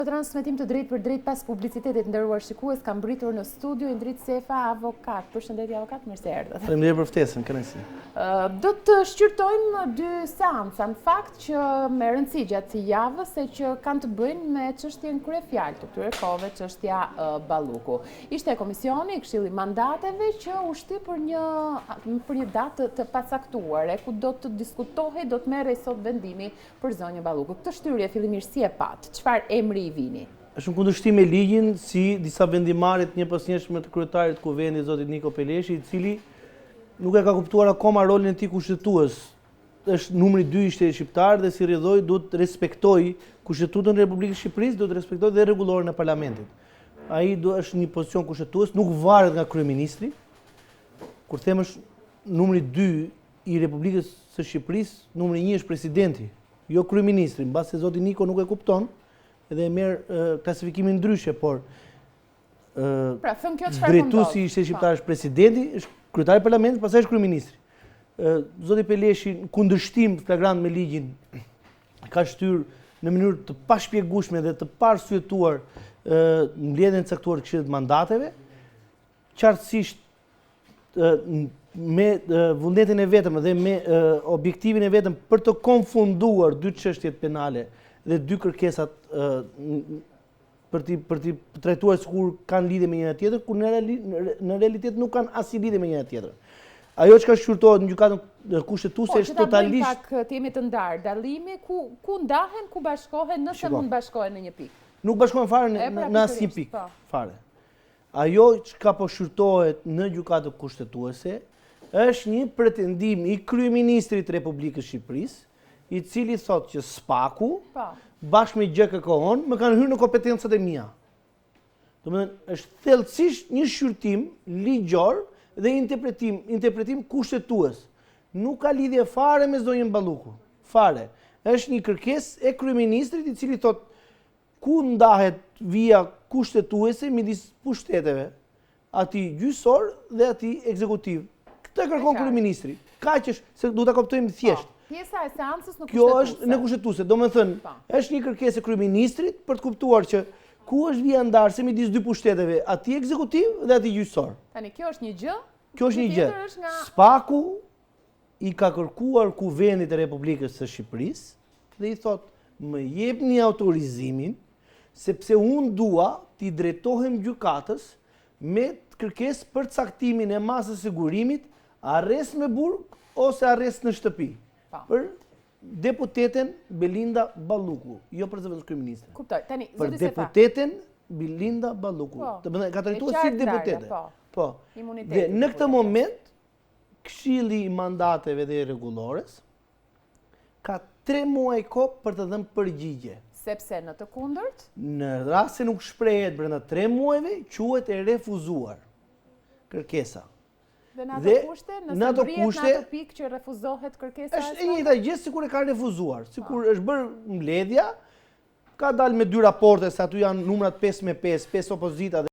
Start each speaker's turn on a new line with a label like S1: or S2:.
S1: Transmetim të drejt për drejt pas publicitetit nderuar shikues, kam mbritur në studio Indrit Sefa, avokat. Përshëndetje avokat, mirë se erdhët.
S2: Faleminderit për ftesën, kënaqësi.
S1: Do të shqyrtojmë dy seanca, në fakt që me rëndësi gjatë javës se që kanë të bëjnë me çështjen kryefjalë të këtyre kohëve, çështja Balluku. Ishte komisioni i Këshillit Mandateve që u shty për një datë të pacaktuar, ku do të diskutohej, do të merrej sot vendimi për zonjën Balluku. Këtë shtyrje fillimisht si e pat? Çfarë emri i vini?
S2: Është në kundërshtim me ligjin si disa vendimarrjet njëpërsnjeshme të kryetarit të Kuvendit zotit Niko Peleshi, i cili nuk e ka kuptuar akoma rolin e tij kushtetues. Është numri 2 i shtetit shqiptar dhe si rrjedhoi duhet të respektojë Kushtetutën e Republikës së Shqipërisë, duhet të respektojë dhe rregulloren e parlamentit. Ai është një pozicion kushtetues, nuk varet nga kryeministri. Kur them është numri 2 i Republikës së Shqipërisë, numri 1 është presidenti, jo kryeministri, mbas se zoti Niko nuk e kupton edhe e merr klasifikimin ndryshe, por
S1: pra, thënë kjo çfarë
S2: drejtuesi i shtetit shqiptar është presidenti, është kryetari i parlamentit, pastaj është kryeministri. Zoti Peleshi, në kundërshtim flagrant me ligjin, ka shtyr në mënyrë të pashpjegueshme dhe të parsyetuar mbledhjen e caktuar të Këshillit të Mandateve, qartësisht me vullnetin e vetëm dhe me objektivin e vetëm për të konfunduar dy çështjet penale dhe dy kërkesat për t'i trajtuar sikur kanë lidhje me njëra tjetrën, kur në realitet nuk kanë asnjë lidhje me njëra tjetrën. Ajo që ka shqyrtohet në gjykatën kushtetuese është totalisht.
S1: Po, që ta bëjmë pak të jemi të ndarë, dallimi ku ndahen, ku bashkohen, nëse mund bashkohen në një pikë.
S2: Nuk bashkohen fare në asnjë pikë, fare. Ajo që ka po shqyrtohet në gjykatën kushtetuese është një pretendim i kryeministrit të Republikës së Shqipërisë, i cili thotë që SPAK-u, bashkë me GKK-on, më kanë hyrë në kompetencat e mia. Domethënë, është thellësisht një shqyrtim ligjor dhe interpretim kushtetues. Nuk ka lidhje fare me zonjën Balluku. Fare. Është një kërkesë e kryeministrit i cili thotë ku ndahet vija kushtetuese midis pushteteve, atij gjyqësor dhe atij ekzekutiv. Këtë kërkon kryeministri. Kaq është, se duhet ta kuptojmë thjesht.
S1: Pjesa e seancës në kushtetuese.
S2: Kjo është në kushtetuese. Domethënë, është një kërkesë e kryeministrit për të kuptuar që ku është vija ndarëse midis dy pushteteve, atij ekzekutiv dhe atij gjyqësor.
S1: Tani kjo është një gjë.
S2: Kjo është një gjë. SPAK-u i ka kërkuar Kuvendit të Republikës së Shqipërisë dhe i thotë, "Më jepni autorizimin sepse unë dua t'i drejtohem gjykatës me kërkesë për caktimin e masës sigurimit, arrest me burg ose arrest në shtëpi." Për deputeten Belinda Balluku, jo për zëvendës kryeministre.
S1: Kuptoj. Tani,
S2: për deputeten Belinda Balluku. Ka trajtuar si deputete. Po. Dhe në këtë moment, Këshilli i Mandateve dhe Rregullores ka 3 muaj kohë për të dhënë përgjigje.
S1: Sepse në të kundërt?
S2: Në rast se nuk shprehet brenda 3 muajve, quhet e refuzuar kërkesa.
S1: Dhe në ato kushte, nëse vrihet në ato pikë që refuzohet kërkesa e saj?
S2: Është e njëjta gjë sikur e ka refuzuar, sikur është bërë mbledhja, ka dalë me 2 raporte, se aty janë numrat 5 me 5, 5 opozita